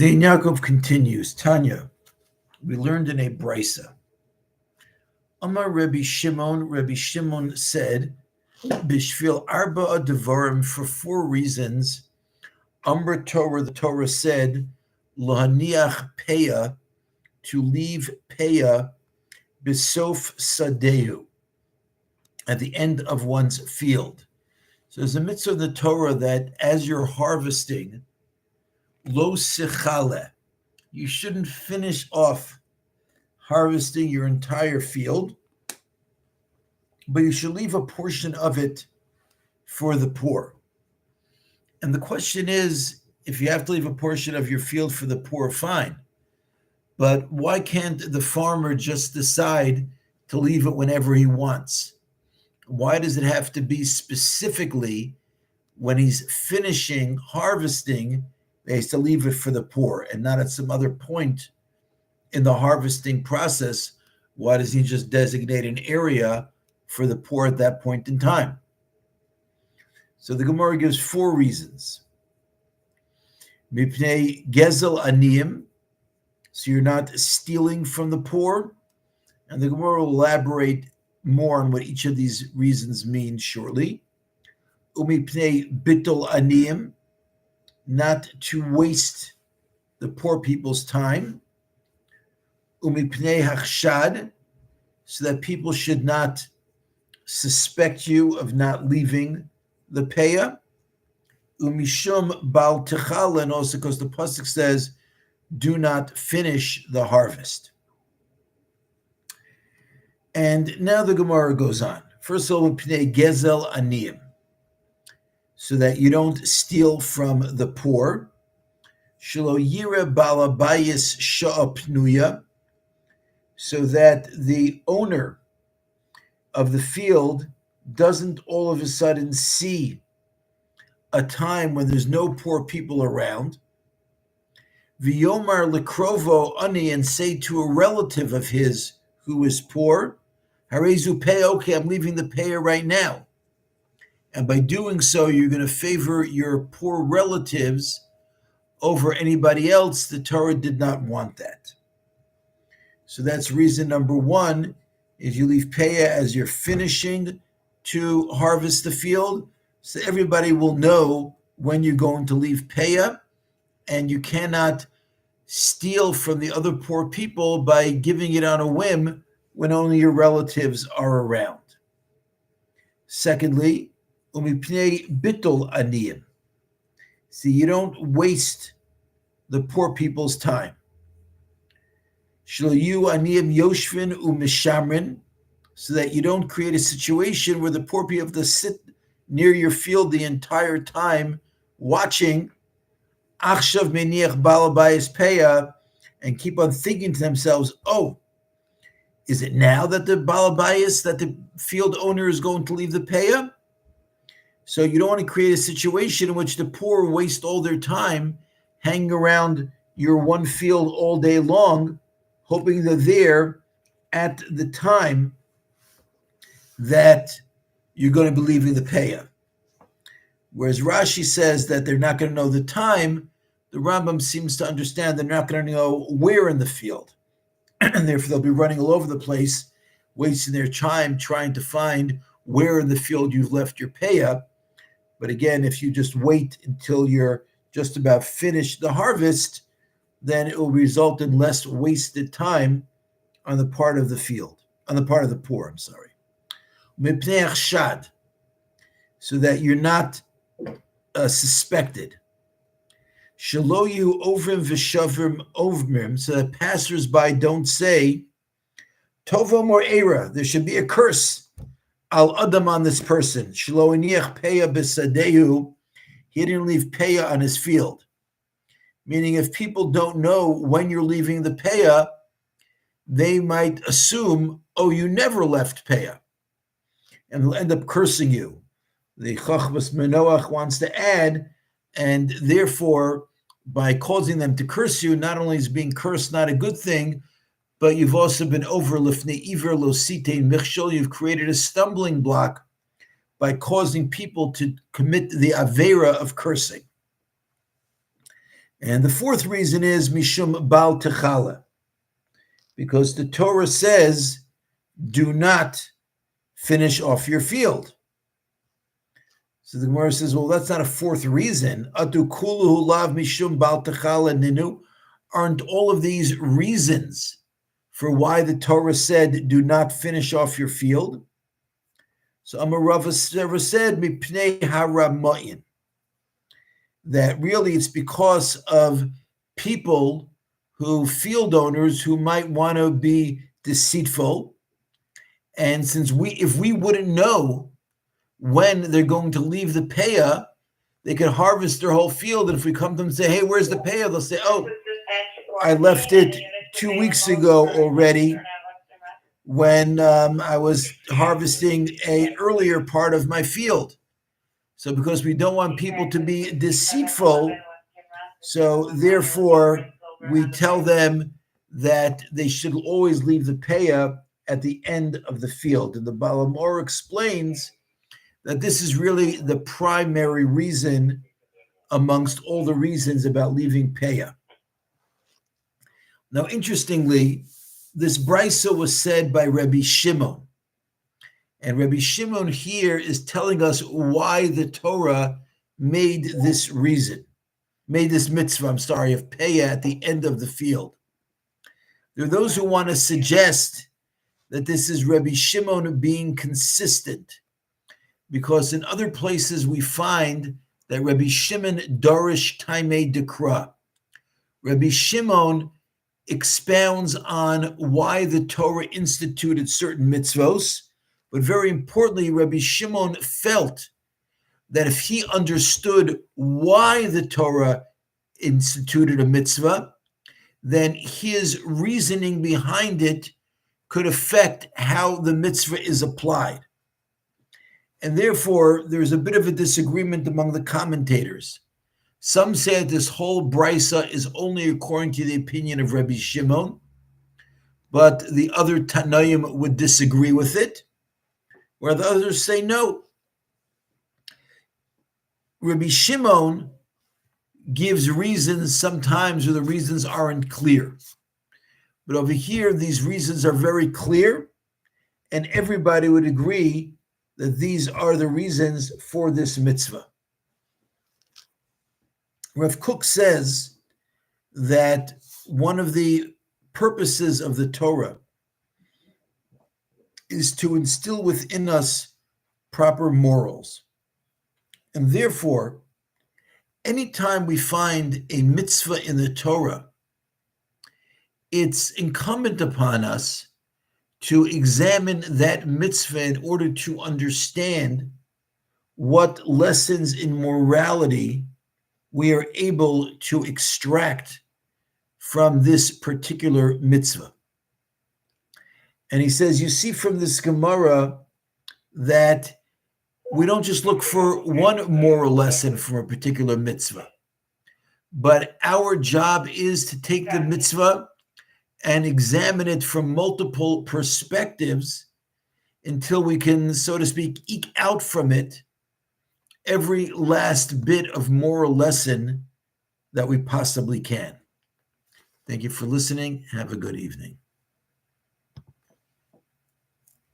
The Ein Yaakov continues. Tanya, we learned in a brisa. Amar Rabbi Shimon said, Bishvil arba devarim, for four reasons. Amr Torah, the Torah said, Lahaniach Peah, to leave Peah, Bisof Sadehu, at the end of one's field. So there's a mitzvah in the Torah that as you're harvesting, lo sichale, you shouldn't finish off harvesting your entire field, but you should leave a portion of it for the poor. And the question is, if you have to leave a portion of your field for the poor, fine. But why can't the farmer just decide to leave it whenever he wants? Why does it have to be specifically when he's finishing harvesting, he has to leave it for the poor and not at some other point in the harvesting process? Why does he just designate an area for the poor at that point in time? So the Gemara gives four reasons. Mipnei gezel aniyim, so you're not stealing from the poor. And the Gemara will elaborate more on what each of these reasons means shortly. Umipnei bittul aniyim, not to waste the poor people's time. Umipnei hachshad, so that people should not suspect you of not leaving the peah. Umishum bal techal, and also because the pasuk says, do not finish the harvest. And now the Gemara goes on. First of all, pnei gezel aniyim, so that you don't steal from the poor. Shelo yira balabayis sha'apnuya, so that the owner of the field doesn't all of a sudden see a time when there's no poor people around. V'yomar lekrovo ani, and say to a relative of his who is poor, harezu peah, okay, I'm leaving the peah right now. And by doing so, you're going to favor your poor relatives over anybody else. The Torah did not want that. So that's reason number one, is you leave peah as you're finishing to harvest the field, so everybody will know when you're going to leave peah, and you cannot steal from the other poor people by giving it on a whim when only your relatives are around. Secondly, umipnei bittul aniyim, see, you don't waste the poor people's time. Shelo yu aniyim yoshvin umishamrin, so that you don't create a situation where the poor people have to sit near your field the entire time watching achshav meniach balabayis peah, and keep on thinking to themselves, oh, is it now that the balabayis, that the field owner is going to leave the peah? So you don't want to create a situation in which the poor waste all their time hanging around your one field all day long, hoping they're there at the time that you're going to be leaving the peah. Whereas Rashi says that they're not going to know the time, the Rambam seems to understand they're not going to know where in the field. And therefore they'll be running all over the place, wasting their time trying to find where in the field you've left your peah. But again, if you just wait until you're just about finished the harvest, then it will result in less wasted time on the part of the field, on the part of the poor, I'm sorry. Mipnei achshad, so that you're not suspected. Shelo yu ovrim v'shavrim ovrim, so that passersby don't say, tovom or era, there should be a curse, al adam, on this person. Shelo iniach peah b'sadehu, he didn't leave peah on his field. Meaning, if people don't know when you're leaving the peah, they might assume, oh, you never left peah, and will end up cursing you. The Chachmas Menoach wants to add, and therefore, by causing them to curse you, not only is being cursed not a good thing, but you've also been over lifnei iver lo sitein michshol, you've created a stumbling block by causing people to commit the avera of cursing. And the fourth reason is Mishum Bal Techala, because the Torah says, do not finish off your field. So the Gemara says, well, that's not a fourth reason. Atu kuluhu lav mishum bal techala ninu. Aren't all of these reasons for why the Torah said, do not finish off your field? So Amar Rava said, mipnei haramoyin, that really it's because of people field owners who might want to be deceitful. And since if we wouldn't know when they're going to leave the Peah, they could harvest their whole field. And if we come to them and say, hey, where's the Peah? They'll say, oh, I left it 2 weeks ago already when I was harvesting an earlier part of my field. So because we don't want people to be deceitful, so therefore we tell them that they should always leave the Peah at the end of the field. And the Balamor explains that this is really the primary reason amongst all the reasons about leaving Peah. Now, interestingly, this brisa was said by Rabbi Shimon. And Rabbi Shimon here is telling us why the Torah made this mitzvah, of Peah at the end of the field. There are those who want to suggest that this is Rabbi Shimon being consistent, because in other places we find that Rabbi Shimon darish taimei dekra. Rabbi Shimon expounds on why the Torah instituted certain mitzvos, but very importantly, Rabbi Shimon felt that if he understood why the Torah instituted a mitzvah, then his reasoning behind it could affect how the mitzvah is applied. And therefore, there's a bit of a disagreement among the commentators. Some say that this whole brisa is only according to the opinion of Rabbi Shimon, but the other Tanaim would disagree with it, where the others say no. Rabbi Shimon gives reasons sometimes where the reasons aren't clear. But over here, these reasons are very clear, and everybody would agree that these are the reasons for this mitzvah. Rav Kook says that one of the purposes of the Torah is to instill within us proper morals. And therefore, anytime we find a mitzvah in the Torah, it's incumbent upon us to examine that mitzvah in order to understand what lessons in morality we are able to extract from this particular mitzvah. And he says, you see from this Gemara that we don't just look for one moral lesson from a particular mitzvah, but our job is to take the mitzvah and examine it from multiple perspectives until we can, so to speak, eke out from it every last bit of moral lesson that we possibly can. Thank you for listening. Have a good evening.